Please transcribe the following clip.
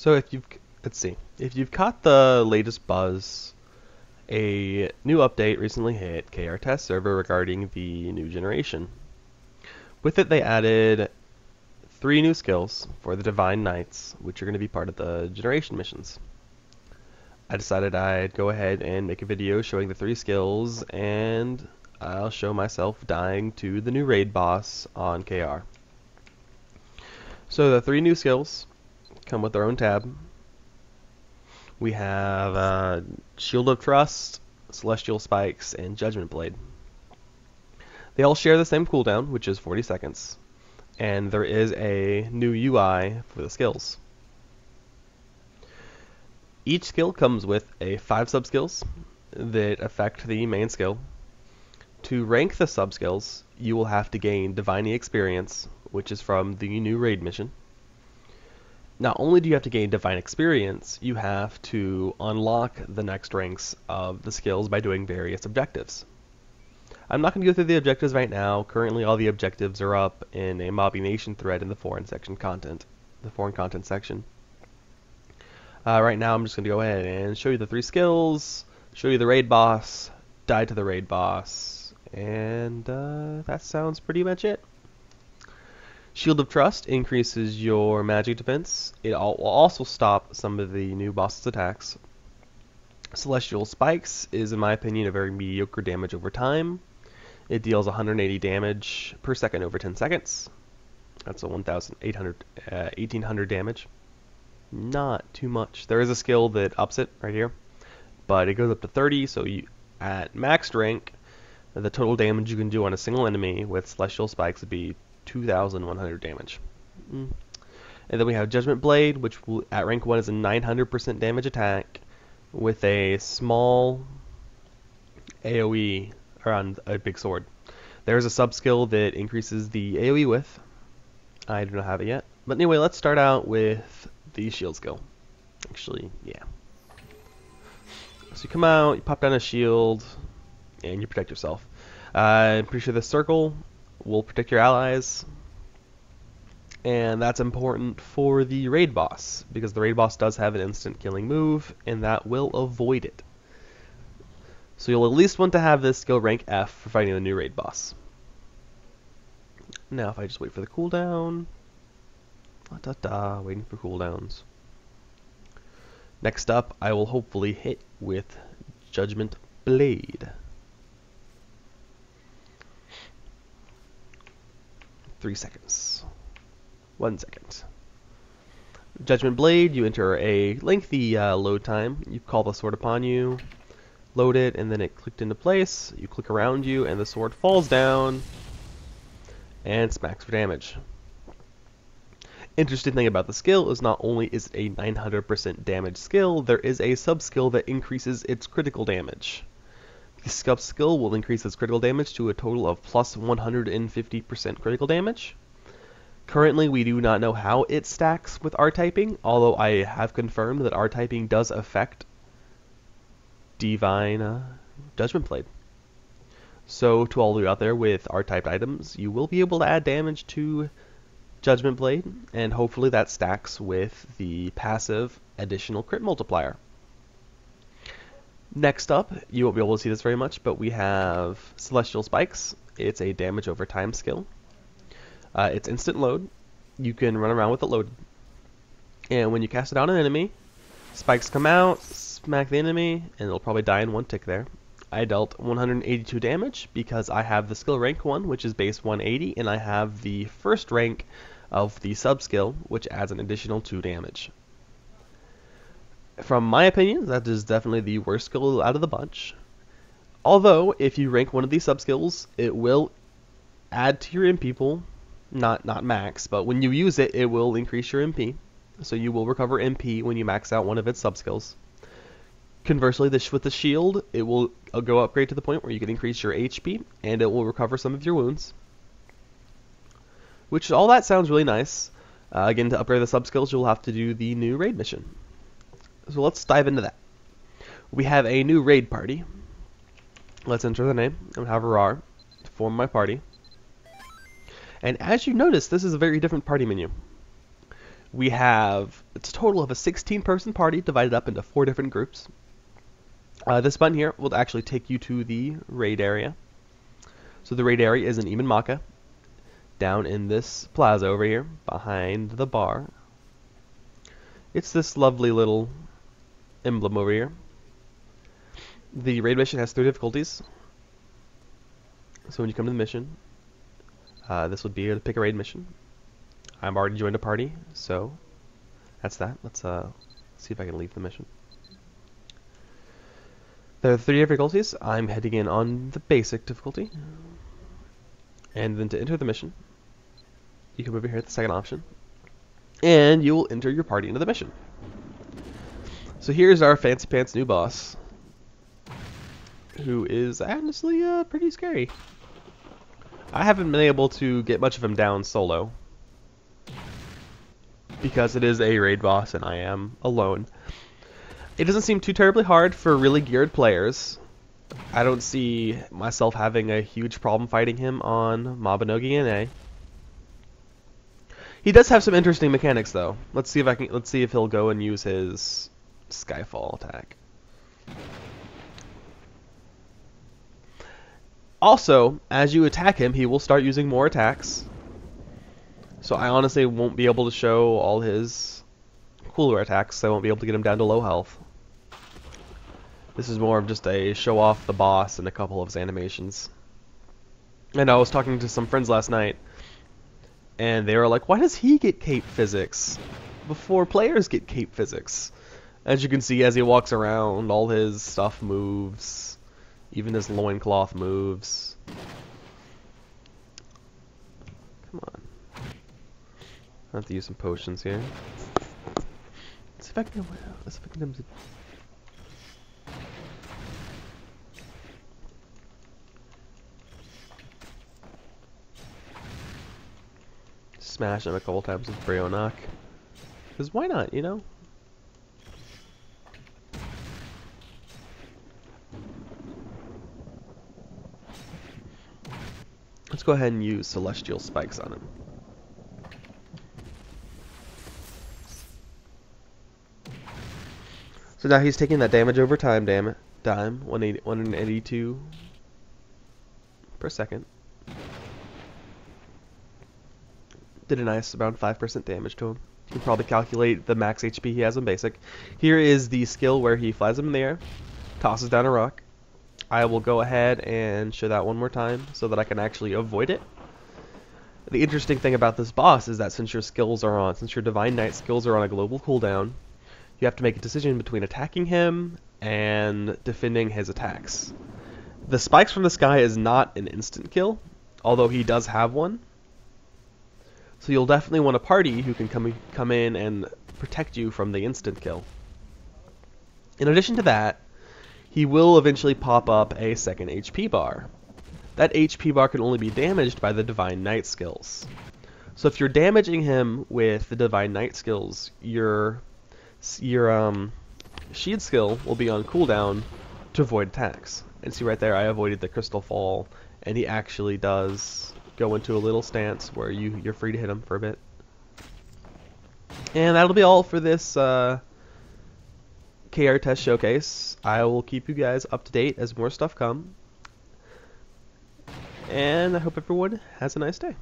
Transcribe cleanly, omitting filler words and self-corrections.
So let's see, if you've caught the latest buzz, a new update recently hit KR test server regarding the new generation. With it, they added 3 new skills for the Divine Knights, which are going to be part of the generation missions. I decided I'd go ahead and make a video showing the 3 skills, and I'll show myself dying to the new raid boss on KR. So the 3 new skills come with their own tab. We have Shield of Trust, Celestial Spikes, and Judgment Blade. They all share the same cooldown, which is 40 seconds, and there is a new UI for the skills. Each skill comes with 5 sub-skills that affect the main skill. To rank the sub-skills, you will have to gain Divine Experience, which is from the new raid mission. Not only do you have to gain Divine Experience, you have to unlock the next ranks of the skills by doing various objectives. I'm not going to go through the objectives right now. Currently all the objectives are up in a Mabinogi thread in the foreign content section. Right now I'm just going to go ahead and show you the 3 skills, show you the raid boss, die to the raid boss, and that sounds pretty much it. Shield of Trust increases your magic defense. It will also stop some of the new boss's attacks. Celestial Spikes is, in my opinion, a very mediocre damage over time. It deals 180 damage per second over 10 seconds. That's a 1800 damage. Not too much. There is a skill that ups it right here, but it goes up to 30, so at maxed rank, the total damage you can do on a single enemy with Celestial Spikes would be 2,100 damage. And then we have Judgment Blade, which will, at rank 1 is a 900% damage attack with a small AoE around a big sword. There's a sub-skill that increases the AoE width. I do not have it yet. But anyway, let's start out with the shield skill. Actually, yeah. So you come out, you pop down a shield, and you protect yourself. I'm pretty sure the circle will protect your allies, and that's important for the raid boss, because the raid boss does have an instant killing move, and that will avoid it. So you'll at least want to have this skill rank F for fighting the new raid boss. Now if I just wait for the cooldown, waiting for cooldowns. Next up, I will hopefully hit with Judgment Blade. 3 seconds. 1 second. Judgment Blade, you enter a lengthy load time. You call the sword upon you, load it, and then it clicked into place. You click around you, and the sword falls down and smacks for damage. Interesting thing about the skill is not only is it a 900% damage skill, there is a sub-skill that increases its critical damage. The sub-skill will increase its critical damage to a total of plus 150% critical damage. Currently, we do not know how it stacks with R-typing, although I have confirmed that R-typing does affect Divine Judgment Blade. So, to all of you out there with R-typed items, you will be able to add damage to Judgment Blade, and hopefully that stacks with the passive additional crit multiplier. Next up, you won't be able to see this very much, but we have Celestial Spikes. It's a damage over time skill. It's instant load. You can run around with it loaded. And when you cast it on an enemy, spikes come out, smack the enemy, and it'll probably die in 1 tick there. I dealt 182 damage because I have the skill rank 1, which is base 180, and I have the first rank of the sub-skill, which adds an additional 2 damage. From my opinion, that is definitely the worst skill out of the bunch. Although, if you rank one of these sub-skills, it will add to your MP pool. Not max, but when you use it, it will increase your MP. So you will recover MP when you max out one of its sub-skills. Conversely, with the shield, it will go upgrade to the point where you can increase your HP, and it will recover some of your wounds. Which, all that sounds really nice. Again, to upgrade the sub-skills, you'll have to do the new raid mission. So let's dive into that. We have a new raid party. Let's enter the name. I'm going to have Rar to form my party. And as you notice, this is a very different party menu. We have it's a total of a 16-person party divided up into 4 different groups. This button here will actually take you to the raid area. So the raid area is in Maka, down in this plaza over here, behind the bar. It's this lovely little emblem over here. The raid mission has 3 difficulties. So when you come to the mission, this would be to pick a raid mission. I'm already joined a party, so that's that. Let's see if I can leave the mission. There are 3 difficulties. I'm heading in on the basic difficulty. And then to enter the mission, you come over here at the second option, and you will enter your party into the mission. So here's our fancy pants new boss, who is honestly pretty scary. I haven't been able to get much of him down solo, because it is a raid boss and I am alone. It doesn't seem too terribly hard for really geared players. I don't see myself having a huge problem fighting him on Mabinogi and A. He does have some interesting mechanics though. Let's see if he'll go and use his Skyfall attack. Also, as you attack him, he will start using more attacks. So I honestly won't be able to show all his cooler attacks, so I won't be able to get him down to low health. This is more of just a show off the boss and a couple of his animations. And I was talking to some friends last night, and they were like, why does he get cape physics before players get cape physics? As you can see, as he walks around, all his stuff moves. Even his loincloth moves. Come on. I have to use some potions here. Let's see if I can get him to... Smash him a couple times with Breonock. Because why not, you know? Let's go ahead and use Celestial Spikes on him. So now he's taking that damage over time, 182 per second. Did a nice around 5% damage to him. You can probably calculate the max HP he has in basic. Here is the skill where he flies him in the air, tosses down a rock. I will go ahead and show that one more time so that I can actually avoid it. The interesting thing about this boss is that since your Divine Knight skills are on a global cooldown, you have to make a decision between attacking him and defending his attacks. The spikes from the sky is not an instant kill, although he does have one. So you'll definitely want a party who can come in and protect you from the instant kill. In addition to that, he will eventually pop up a second HP bar. That HP bar can only be damaged by the Divine Knight skills. So if you're damaging him with the Divine Knight skills, your Sheed skill will be on cooldown to avoid attacks. And see right there, I avoided the Crystal Fall, and he actually does go into a little stance where you're free to hit him for a bit. And that'll be all for this KR test showcase. I will keep you guys up to date as more stuff come. And I hope everyone has a nice day.